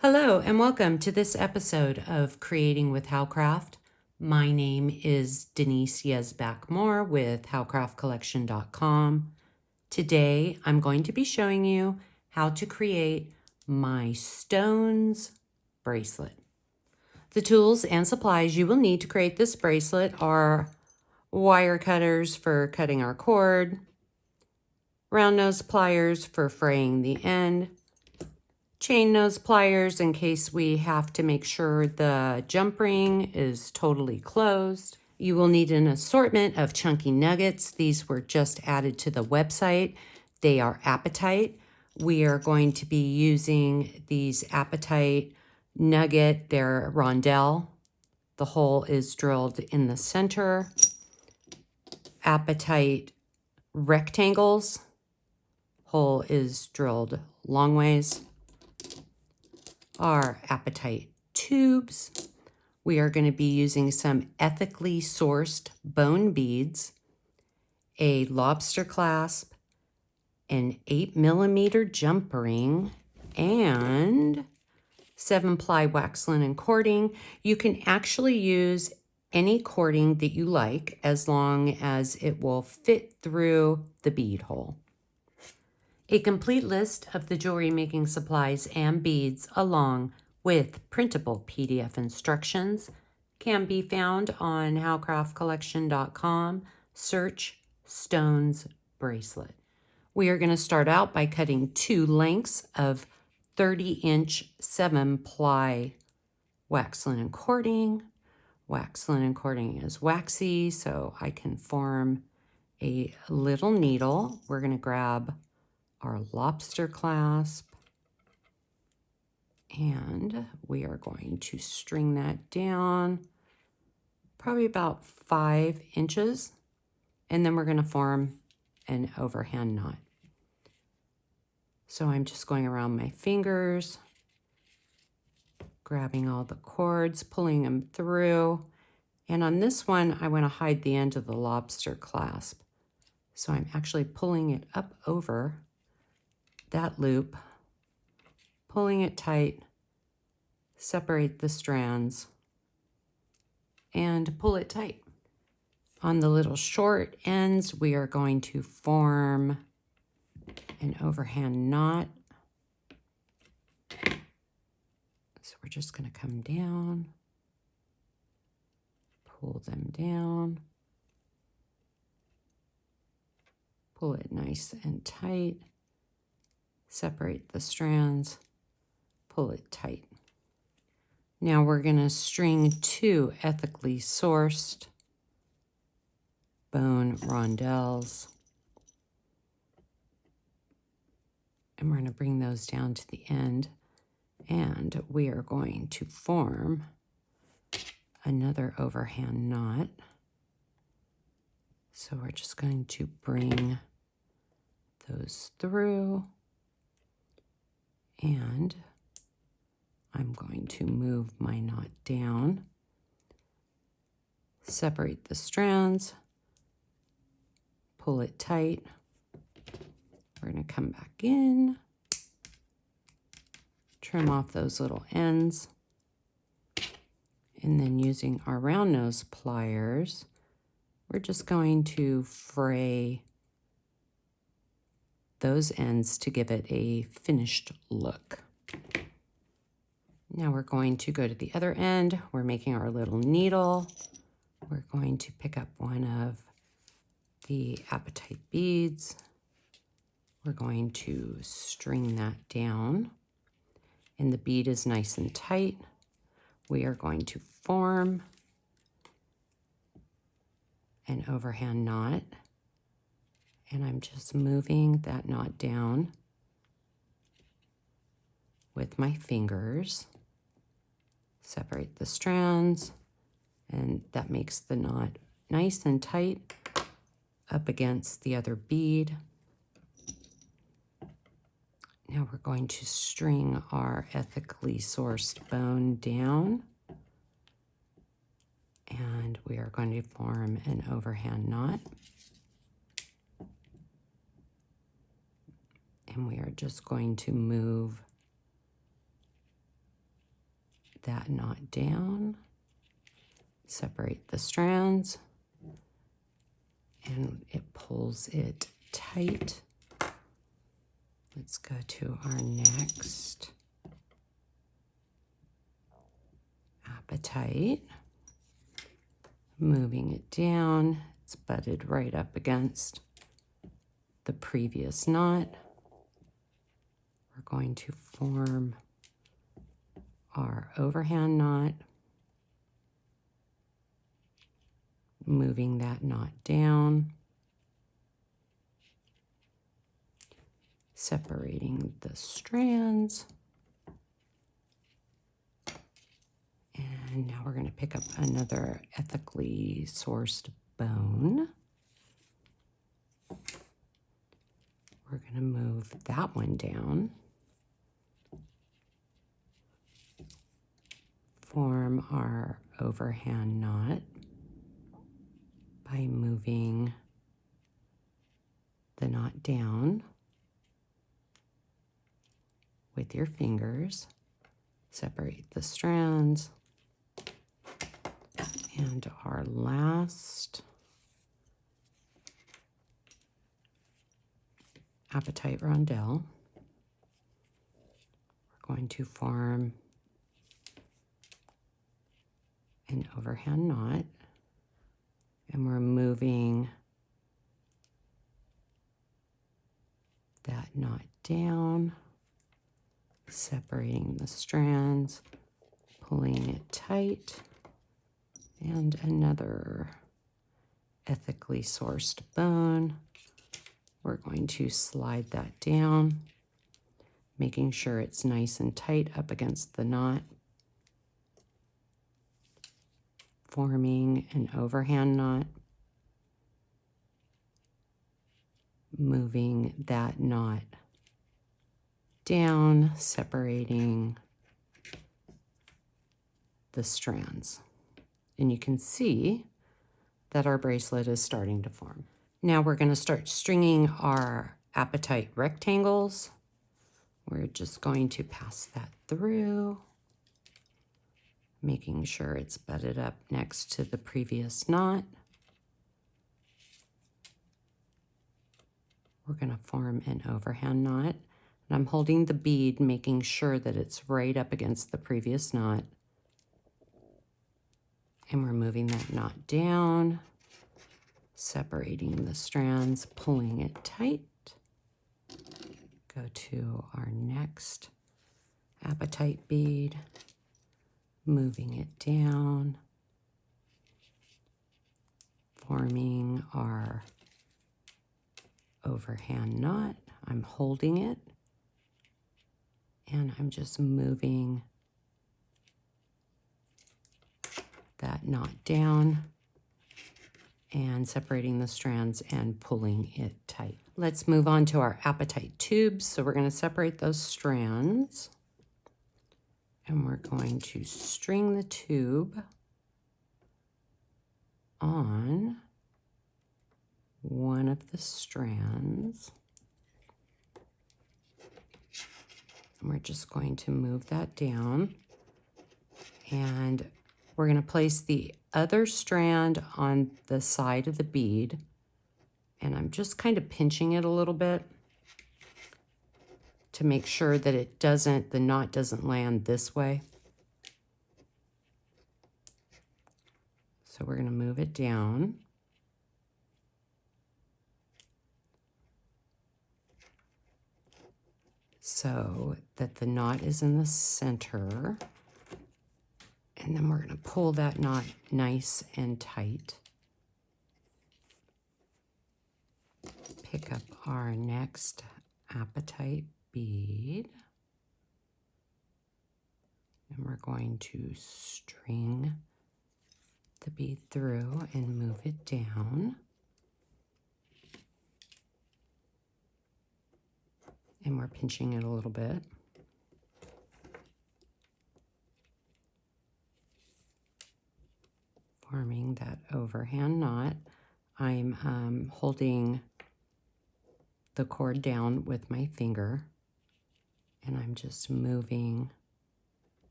Hello and welcome to this episode of Creating with Howcraft. My name is Denise Yezbak Moore with howcraftcollection.com. Today I'm going to be showing you how to create my stones bracelet. The tools and supplies you will need to create this bracelet are wire cutters for cutting our cord, round nose pliers for fraying the end, chain nose pliers in case we have to make sure the jump ring is totally closed. You will need an assortment of chunky nuggets. These were just added to the website. They are apatite. We are going to be using these apatite nugget. They're rondell. The hole is drilled in the center. Apatite rectangles. Hole is drilled long ways. Our apatite tubes. We are going to be using some ethically sourced bone beads, a lobster clasp, an 8mm jump ring, and 7-ply wax linen cording. You can actually use any cording that you like as long as it will fit through the bead hole. A complete list of the jewelry making supplies and beads along with printable PDF instructions can be found on howcraftcollection.com. Search Stones Bracelet. We are going to start out by cutting 2 lengths of 30-inch 7-ply wax linen cording. Wax linen cording is waxy, so I can form a little needle. We're going to grab our lobster clasp, and we are going to string that down probably about 5 inches, and then we're going to form an overhand knot. So I'm just going around my fingers, grabbing all the cords, pulling them through, and on this one I want to hide the end of the lobster clasp, so I'm actually pulling it up over that loop, pulling it tight, separate the strands, and pull it tight. On the little short ends, we are going to form an overhand knot. So we're just going to come down, pull them down, pull it nice and tight, separate the strands, pull it tight. Now we're going to string 2 ethically sourced bone rondelles, and we're going to bring those down to the end, and we are going to form another overhand knot. So we're just going to bring those through, and I'm going to move my knot down, separate the strands, pull it tight. We're going to come back in, trim off those little ends, and then using our round nose pliers, we're just going to fray those ends to give it a finished look. Now we're going to go to the other end. We're making our little needle. We're going to pick up one of the apatite beads. We're going to string that down, and the bead is nice and tight. We are going to form an overhand knot, and I'm just moving that knot down with my fingers. Separate the strands, and that makes the knot nice and tight up against the other bead. Now we're going to string our ethically sourced bone down, and we are going to form an overhand knot. And we are just going to move that knot down, separate the strands, and it pulls it tight. Let's go to our next apatite. Moving it down, it's butted right up against the previous knot. We're going to form our overhand knot, moving that knot down, separating the strands. And now we're going to pick up another ethically sourced bone. We're going to move that one down, form our overhand knot by moving the knot down with your fingers, separate the strands, and our last apatite rondelle, we're going to form an overhand knot, and we're moving that knot down, separating the strands, pulling it tight, and another ethically sourced bone. We're going to slide that down, making sure it's nice and tight up against the knot, forming an overhand knot, moving that knot down, separating the strands. And you can see that our bracelet is starting to form. Now we're going to start stringing our apatite rectangles. We're just going to pass that through, making sure it's butted up next to the previous knot. We're going to form an overhand knot, and I'm holding the bead, making sure that it's right up against the previous knot. And we're moving that knot down, separating the strands, pulling it tight. Go to our next apatite bead, moving it down, forming our overhand knot. I'm holding it, and I'm just moving that knot down and separating the strands and pulling it tight. Let's move on to our apatite tubes. So we're going to separate those strands, and we're going to string the tube on one of the strands. And we're just going to move that down, and we're going to place the other strand on the side of the bead, and I'm just kind of pinching it a little bit to make sure that the knot doesn't land this way. So we're going to move it down. So that the knot is in the center. And then we're going to pull that knot nice and tight. Pick up our next apatite bead. And we're going to string the bead through and move it down. And we're pinching it a little bit. Forming that overhand knot. I'm holding the cord down with my finger, and I'm just moving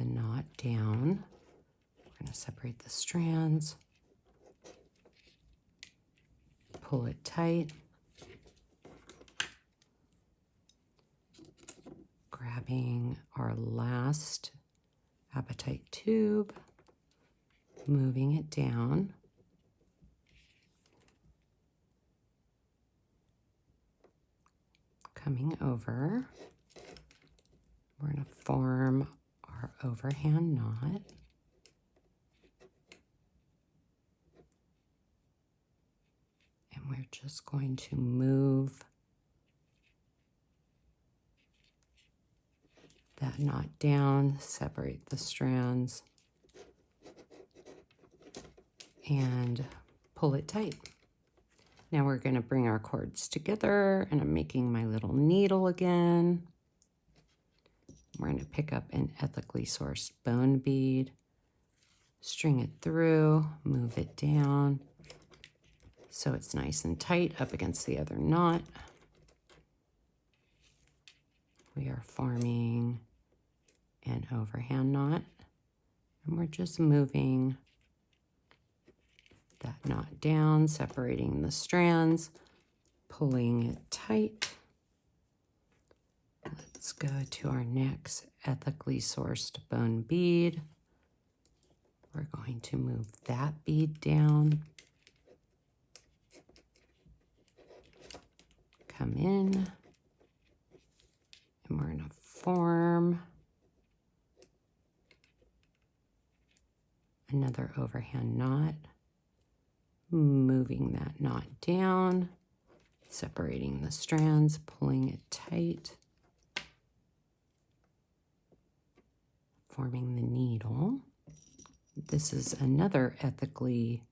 the knot down. We're going to separate the strands, pull it tight, grabbing our last apatite tube, moving it down, coming over. We're going to form our overhand knot. And we're just going to move that knot down, separate the strands, and pull it tight. Now we're going to bring our cords together, and I'm making my little needle again. We're going to pick up an ethically sourced bone bead, string it through, move it down so it's nice and tight up against the other knot. We are forming an overhand knot, and we're just moving that knot down, separating the strands, pulling it tight. Let's go to our next ethically sourced bone bead. We're going to move that bead down, come in, and we're going to form another overhand knot, moving that knot down, separating the strands, pulling it tight, forming the needle. This is another ethically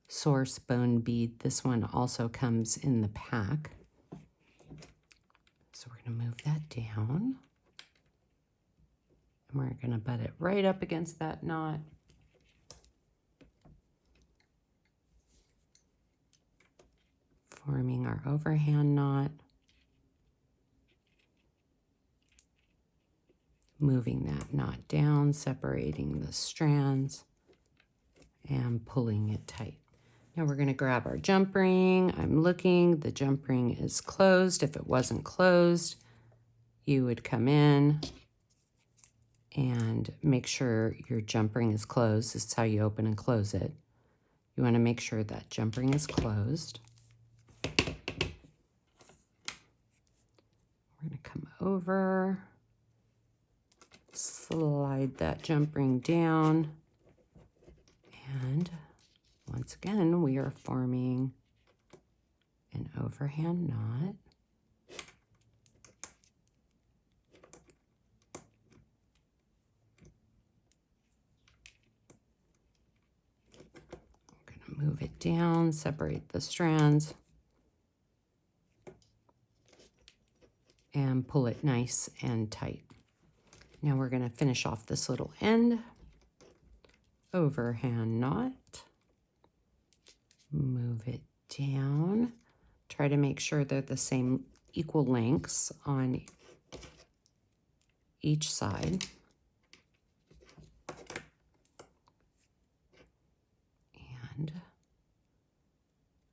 sourced bone bead. This one also comes in the pack. So we're going to move that down, and we're going to butt it right up against that knot. Forming our overhand knot, moving that knot down, separating the strands, and pulling it tight. Now we're going to grab our jump ring. I'm looking, the jump ring is closed. If it wasn't closed, you would come in and make sure your jump ring is closed. This is how you open and close it. You want to make sure that jump ring is closed. We're going to come over, slide that jump ring down, and once again, we are forming an overhand knot. We're going to move it down, separate the strands, and pull it nice and tight. Now we're going to finish off this little end. Overhand knot. Move it down. Try to make sure they're the same equal lengths on each side. And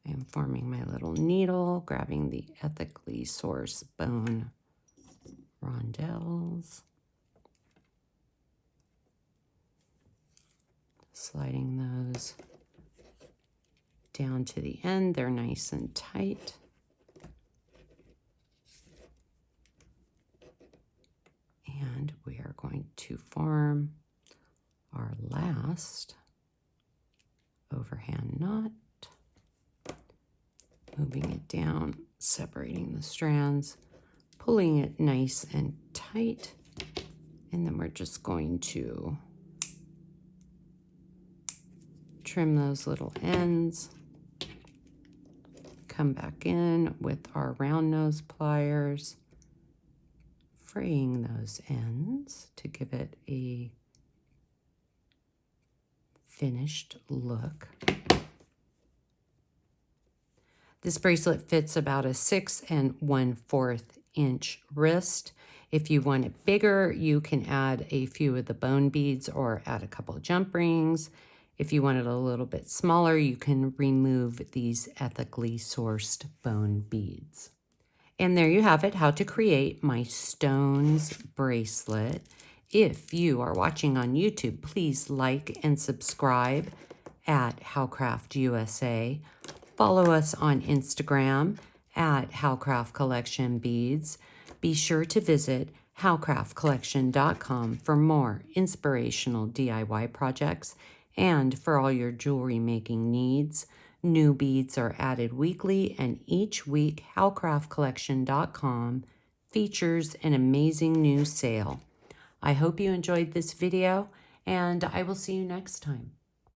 I am forming my little needle, grabbing the ethically sourced bone rondelles, sliding those down to the end. They're nice and tight. And we are going to form our last overhand knot, moving it down, separating the strands, pulling it nice and tight, and then we're just going to trim those little ends, come back in with our round nose pliers, fraying those ends to give it a finished look. This bracelet fits about a 6 1/4 1/2-inch wrist. If you want it bigger, you can add a few of the bone beads or add a couple of jump rings. If you want it a little bit smaller, you can remove these ethically sourced bone beads. And there you have it, how to create my stones bracelet. If you are watching on YouTube, please like and subscribe at Howcraft USA. Follow us on Instagram at Howcraft Collection Beads. Be sure to visit howcraftcollection.com for more inspirational DIY projects and for all your jewelry making needs. New beads are added weekly, and each week howcraftcollection.com features an amazing new sale. I hope you enjoyed this video, and I will see you next time.